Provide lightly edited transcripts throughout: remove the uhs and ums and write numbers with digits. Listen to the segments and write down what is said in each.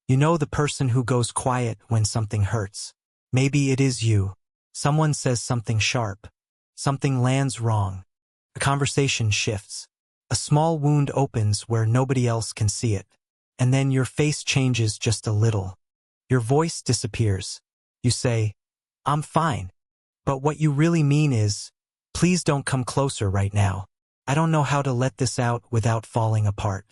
You know the person who goes quiet when something hurts. Maybe it is you. Someone says something sharp. Something lands wrong. A conversation shifts. A small wound opens where nobody else can see it. And then your face changes just a little. Your voice disappears. You say, "I'm fine." But what you really mean is, "Please don't come closer right now. I don't know how to let this out without falling apart."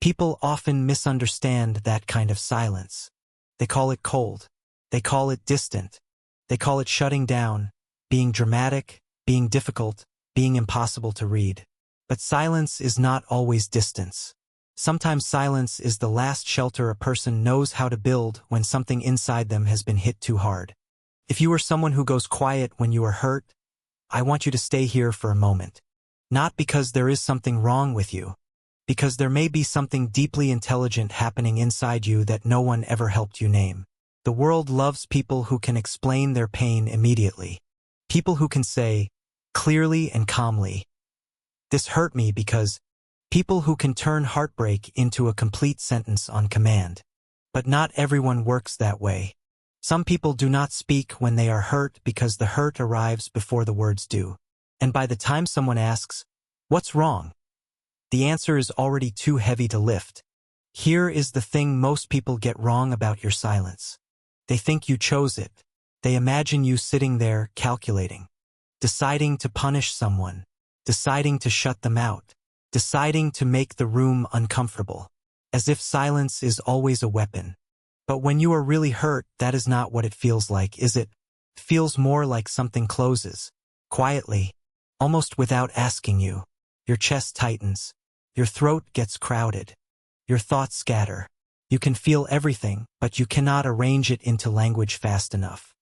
People often misunderstand that kind of silence. They call it cold. They call it distant. They call it shutting down, being dramatic, being difficult, being impossible to read. But silence is not always distance. Sometimes silence is the last shelter a person knows how to build when something inside them has been hit too hard. If you are someone who goes quiet when you are hurt, I want you to stay here for a moment. Not because there is something wrong with you, because there may be something deeply intelligent happening inside you that no one ever helped you name. The world loves people who can explain their pain immediately. People who can say, clearly and calmly, "This hurt me because..." People who can turn heartbreak into a complete sentence on command. But not everyone works that way. Some people do not speak when they are hurt because the hurt arrives before the words do. And by the time someone asks, "What's wrong?" the answer is already too heavy to lift. Here is the thing most people get wrong about your silence. They think you chose it. They imagine you sitting there, calculating, deciding to punish someone, deciding to shut them out, deciding to make the room uncomfortable, as if silence is always a weapon. But when you are really hurt, that is not what it feels like, is it? It feels more like something closes, quietly, almost without asking you. Your chest tightens. Your throat gets crowded. Your thoughts scatter. You can feel everything, but you cannot arrange it into language fast enough.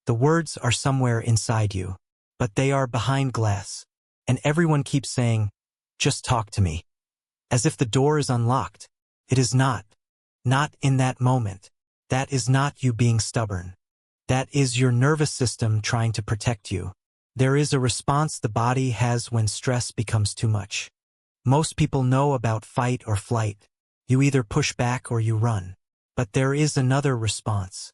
The words are somewhere inside you, but they are behind glass. And everyone keeps saying, "Just talk to me." As if the door is unlocked. It is not. Not in that moment. That is not you being stubborn. That is your nervous system trying to protect you. There is a response the body has when stress becomes too much. Most people know about fight or flight. You either push back or you run. But there is another response.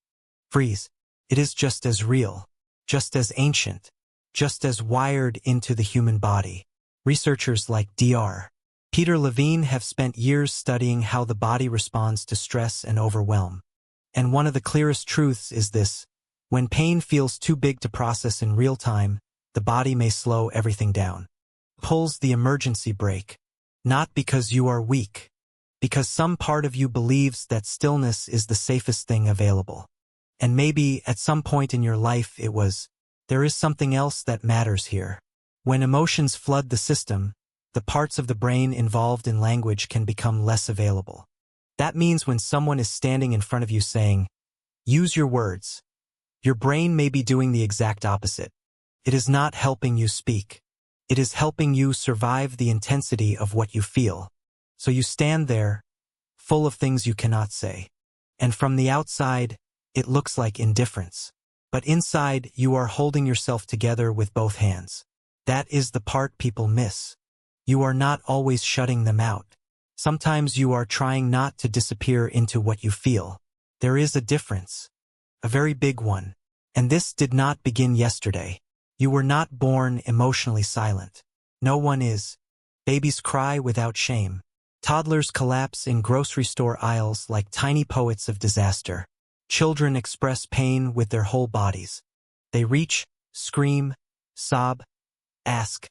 Freeze. It is just as real, just as ancient, just as wired into the human body. Researchers like Dr. Peter Levine have spent years studying how the body responds to stress and overwhelm. And one of the clearest truths is this: when pain feels too big to process in real time, the body may slow everything down. Pulls the emergency brake. Not because you are weak, because some part of you believes that stillness is the safest thing available. And maybe at some point in your life it was, there is something else that matters here. When emotions flood the system, the parts of the brain involved in language can become less available. That means when someone is standing in front of you saying, "Use your words," your brain may be doing the exact opposite. It is not helping you speak. It is helping you survive the intensity of what you feel. So you stand there, full of things you cannot say. And from the outside, it looks like indifference. But inside, you are holding yourself together with both hands. That is the part people miss. You are not always shutting them out. Sometimes you are trying not to disappear into what you feel. There is a difference. A very big one. And this did not begin yesterday. You were not born emotionally silent. No one is. Babies cry without shame. Toddlers collapse in grocery store aisles like tiny poets of disaster. Children express pain with their whole bodies. They reach, scream, sob, ask,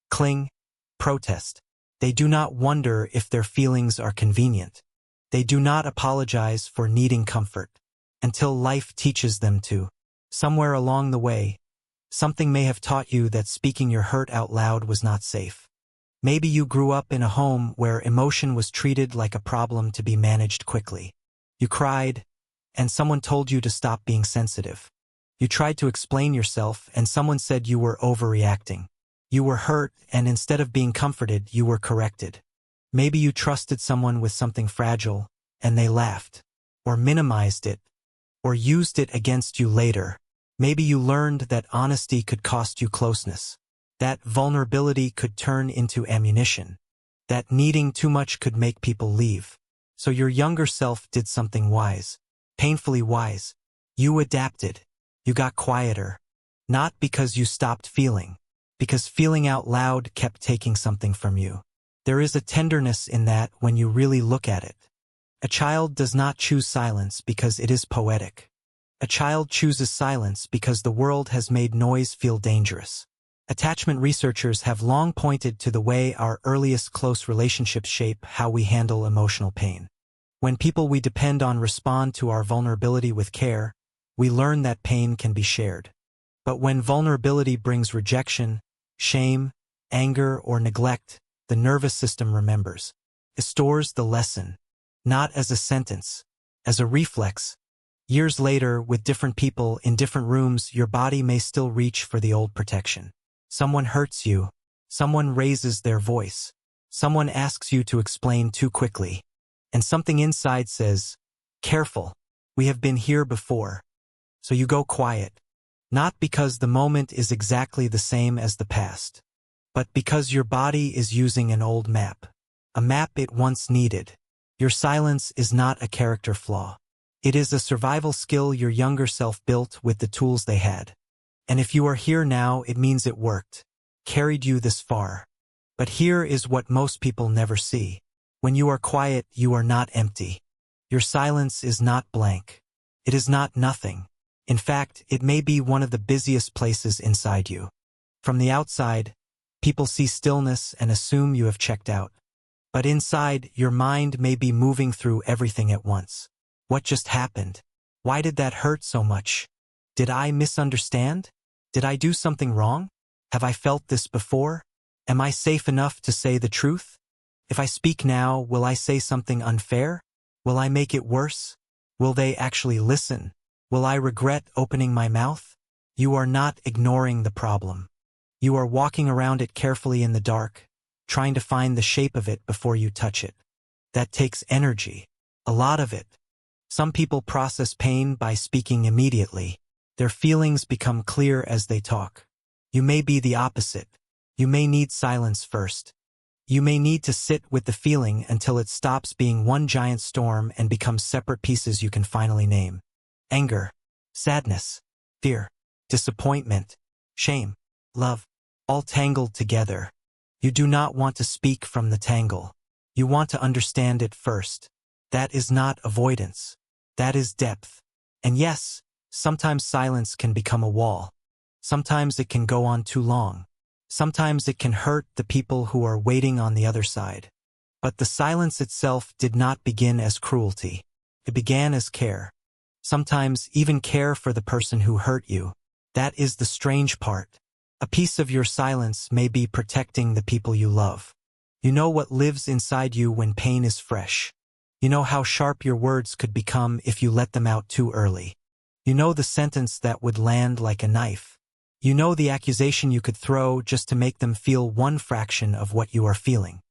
cling, protest. They do not wonder if their feelings are convenient. They do not apologize for needing comfort until life teaches them to. Somewhere along the way, something may have taught you that speaking your hurt out loud was not safe. Maybe you grew up in a home where emotion was treated like a problem to be managed quickly. You cried, and someone told you to stop being sensitive. You tried to explain yourself, and someone said you were overreacting. You were hurt, and instead of being comforted, you were corrected. Maybe you trusted someone with something fragile, and they laughed, or minimized it, or used it against you later. Maybe you learned that honesty could cost you closeness, that vulnerability could turn into ammunition, that needing too much could make people leave. So your younger self did something wise. Painfully wise. You adapted. You got quieter. Not because you stopped feeling. Because feeling out loud kept taking something from you. There is a tenderness in that when you really look at it. A child does not choose silence because it is poetic. A child chooses silence because the world has made noise feel dangerous. Attachment researchers have long pointed to the way our earliest close relationships shape how we handle emotional pain. When people we depend on respond to our vulnerability with care, we learn that pain can be shared. But when vulnerability brings rejection, shame, anger, or neglect, the nervous system remembers. It stores the lesson, not as a sentence, as a reflex. Years later, with different people in different rooms, your body may still reach for the old protection. Someone hurts you. Someone raises their voice. Someone asks you to explain too quickly. And something inside says, "Careful, we have been here before." So you go quiet. Not because the moment is exactly the same as the past, but because your body is using an old map. A map it once needed. Your silence is not a character flaw. It is a survival skill your younger self built with the tools they had. And if you are here now, it means it worked. Carried you this far. But here is what most people never see. When you are quiet, you are not empty. Your silence is not blank. It is not nothing. In fact, it may be one of the busiest places inside you. From the outside, people see stillness and assume you have checked out. But inside, your mind may be moving through everything at once. What just happened? Why did that hurt so much? Did I misunderstand? Did I do something wrong? Have I felt this before? Am I safe enough to say the truth? If I speak now, will I say something unfair? Will I make it worse? Will they actually listen? Will I regret opening my mouth? You are not ignoring the problem. You are walking around it carefully in the dark, trying to find the shape of it before you touch it. That takes energy. A lot of it. Some people process pain by speaking immediately. Their feelings become clear as they talk. You may be the opposite. You may need silence first. You may need to sit with the feeling until it stops being one giant storm and becomes separate pieces you can finally name. Anger, sadness, fear, disappointment, shame, love, all tangled together. You do not want to speak from the tangle. You want to understand it first. That is not avoidance. That is depth. And yes, sometimes silence can become a wall. Sometimes it can go on too long. Sometimes it can hurt the people who are waiting on the other side. But the silence itself did not begin as cruelty. It began as care. Sometimes even care for the person who hurt you. That is the strange part. A piece of your silence may be protecting the people you love. You know what lives inside you when pain is fresh. You know how sharp your words could become if you let them out too early. You know the sentence that would land like a knife. You know the accusation you could throw just to make them feel one fraction of what you are feeling.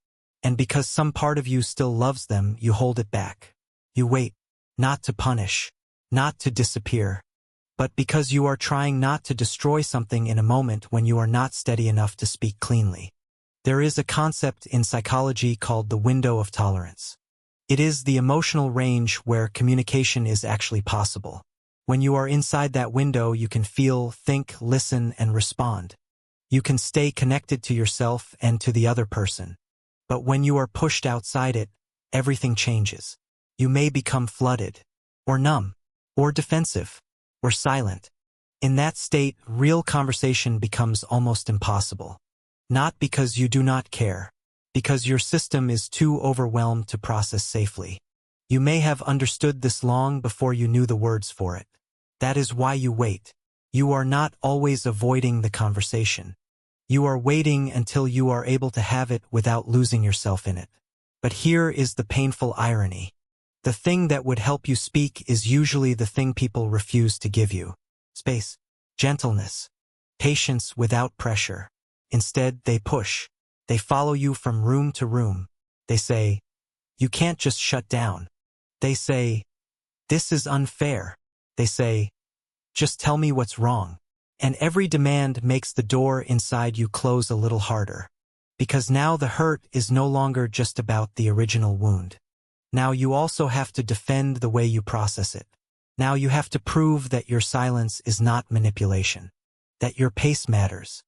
And because some part of you still loves them, you hold it back. You wait, not to punish, not to disappear, but because you are trying not to destroy something in a moment when you are not steady enough to speak cleanly. There is a concept in psychology called the window of tolerance. It is the emotional range where communication is actually possible. When you are inside that window, you can feel, think, listen, and respond. You can stay connected to yourself and to the other person. But when you are pushed outside it, everything changes. You may become flooded, or numb, or defensive, or silent. In that state, real conversation becomes almost impossible. Not because you do not care, because your system is too overwhelmed to process safely. You may have understood this long before you knew the words for it. That is why you wait. You are not always avoiding the conversation. You are waiting until you are able to have it without losing yourself in it. But here is the painful irony. The thing that would help you speak is usually the thing people refuse to give you. Space, gentleness, patience without pressure. Instead, they push. They follow you from room to room. They say, "You can't just shut down." They say, "This is unfair." They say, "Just tell me what's wrong." And every demand makes the door inside you close a little harder. Because now the hurt is no longer just about the original wound. Now you also have to defend the way you process it. Now you have to prove that your silence is not manipulation, that your pace matters,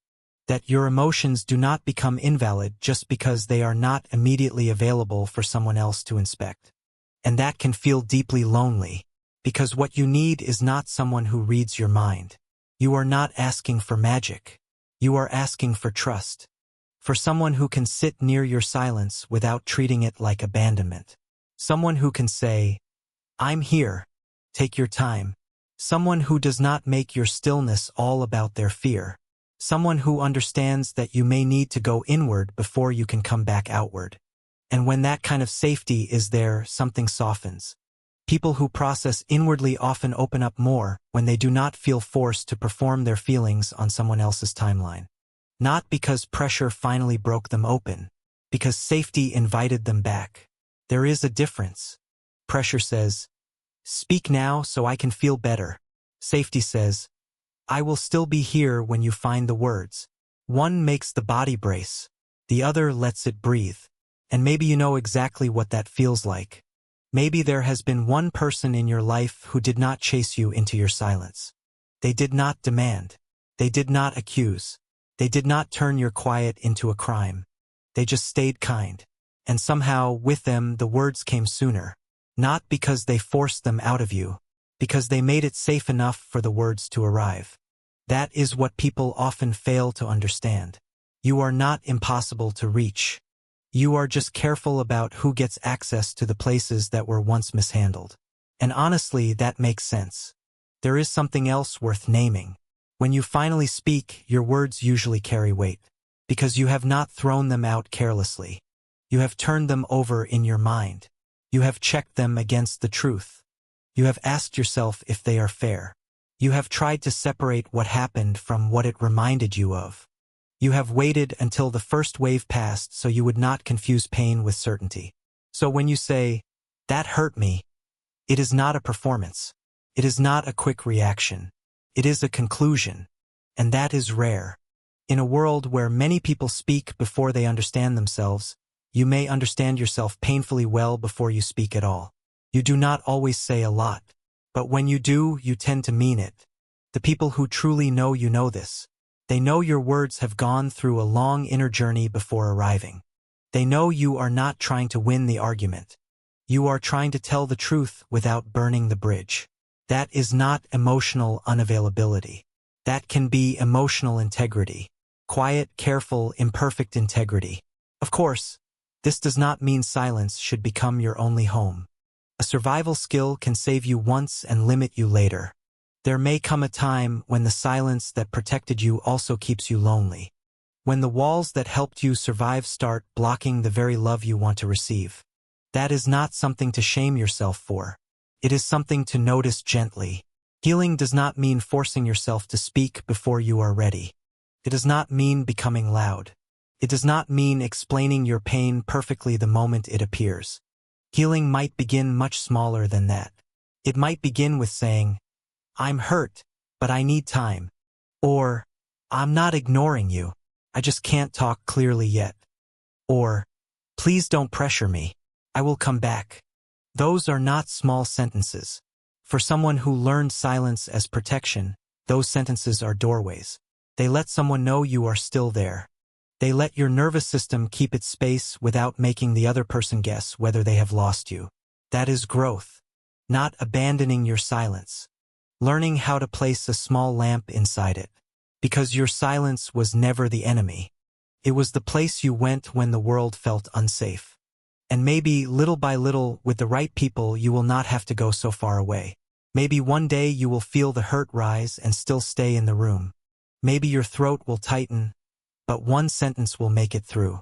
that your emotions do not become invalid just because they are not immediately available for someone else to inspect. And that can feel deeply lonely, because what you need is not someone who reads your mind. You are not asking for magic. You are asking for trust. For someone who can sit near your silence without treating it like abandonment. Someone who can say, "I'm here. Take your time." Someone who does not make your stillness all about their fear. Someone who understands that you may need to go inward before you can come back outward. And when that kind of safety is there, something softens. People who process inwardly often open up more when they do not feel forced to perform their feelings on someone else's timeline. Not because pressure finally broke them open, because safety invited them back. There is a difference. Pressure says, "Speak now so I can feel better." Safety says, "I will still be here when you find the words." One makes the body brace, the other lets it breathe. And maybe you know exactly what that feels like. Maybe there has been one person in your life who did not chase you into your silence. They did not demand. They did not accuse. They did not turn your quiet into a crime. They just stayed kind. And somehow, with them, the words came sooner. Not because they forced them out of you, because they made it safe enough for the words to arrive. That is what people often fail to understand. You are not impossible to reach. You are just careful about who gets access to the places that were once mishandled. And honestly, that makes sense. There is something else worth naming. When you finally speak, your words usually carry weight, because you have not thrown them out carelessly. You have turned them over in your mind. You have checked them against the truth. You have asked yourself if they are fair. You have tried to separate what happened from what it reminded you of. You have waited until the first wave passed so you would not confuse pain with certainty. So when you say, "That hurt me," it is not a performance. It is not a quick reaction. It is a conclusion. And that is rare. In a world where many people speak before they understand themselves, you may understand yourself painfully well before you speak at all. You do not always say a lot. But when you do, you tend to mean it. The people who truly know you know this. They know your words have gone through a long inner journey before arriving. They know you are not trying to win the argument. You are trying to tell the truth without burning the bridge. That is not emotional unavailability. That can be emotional integrity. Quiet, careful, imperfect integrity. Of course, this does not mean silence should become your only home. A survival skill can save you once and limit you later. There may come a time when the silence that protected you also keeps you lonely. When the walls that helped you survive start blocking the very love you want to receive. That is not something to shame yourself for. It is something to notice gently. Healing does not mean forcing yourself to speak before you are ready. It does not mean becoming loud. It does not mean explaining your pain perfectly the moment it appears. Healing might begin much smaller than that. It might begin with saying, "I'm hurt, but I need time." Or, "I'm not ignoring you. I just can't talk clearly yet." Or, "Please don't pressure me. I will come back." Those are not small sentences. For someone who learned silence as protection, those sentences are doorways. They let someone know you are still there. They let your nervous system keep its space without making the other person guess whether they have lost you. That is growth. Not abandoning your silence. Learning how to place a small lamp inside it. Because your silence was never the enemy. It was the place you went when the world felt unsafe. And maybe, little by little, with the right people, you will not have to go so far away. Maybe one day you will feel the hurt rise and still stay in the room. Maybe your throat will tighten, but one sentence will make it through.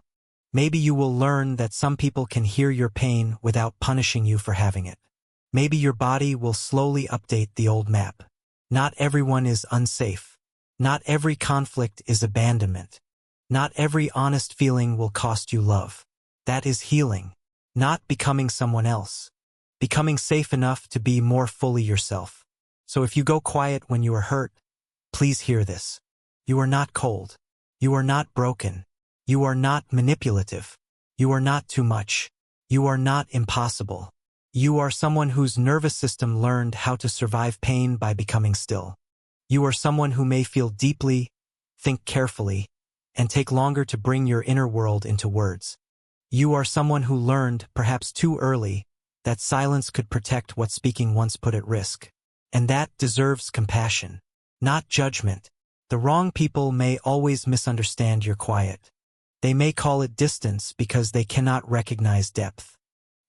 Maybe you will learn that some people can hear your pain without punishing you for having it. Maybe your body will slowly update the old map. Not everyone is unsafe. Not every conflict is abandonment. Not every honest feeling will cost you love. That is healing. Not becoming someone else. Becoming safe enough to be more fully yourself. So if you go quiet when you are hurt, please hear this. You are not cold. You are not broken. You are not manipulative. You are not too much. You are not impossible. You are someone whose nervous system learned how to survive pain by becoming still. You are someone who may feel deeply, think carefully, and take longer to bring your inner world into words. You are someone who learned, perhaps too early, that silence could protect what speaking once put at risk. And that deserves compassion, not judgment. The wrong people may always misunderstand your quiet. They may call it distance because they cannot recognize depth.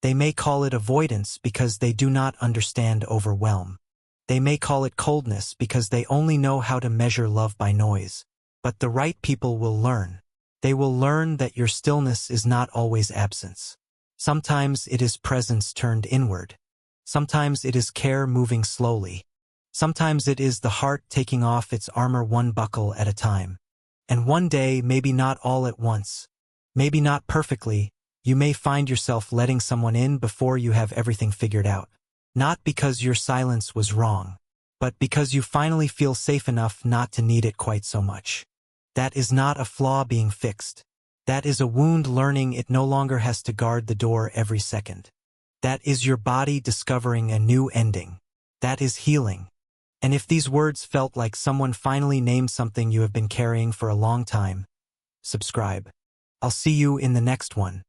They may call it avoidance because they do not understand overwhelm. They may call it coldness because they only know how to measure love by noise. But the right people will learn. They will learn that your stillness is not always absence. Sometimes it is presence turned inward. Sometimes it is care moving slowly. Sometimes it is the heart taking off its armor one buckle at a time. And one day, maybe not all at once, maybe not perfectly, you may find yourself letting someone in before you have everything figured out. Not because your silence was wrong, but because you finally feel safe enough not to need it quite so much. That is not a flaw being fixed. That is a wound learning it no longer has to guard the door every second. That is your body discovering a new ending. That is healing. And if these words felt like someone finally named something you have been carrying for a long time, subscribe. I'll see you in the next one.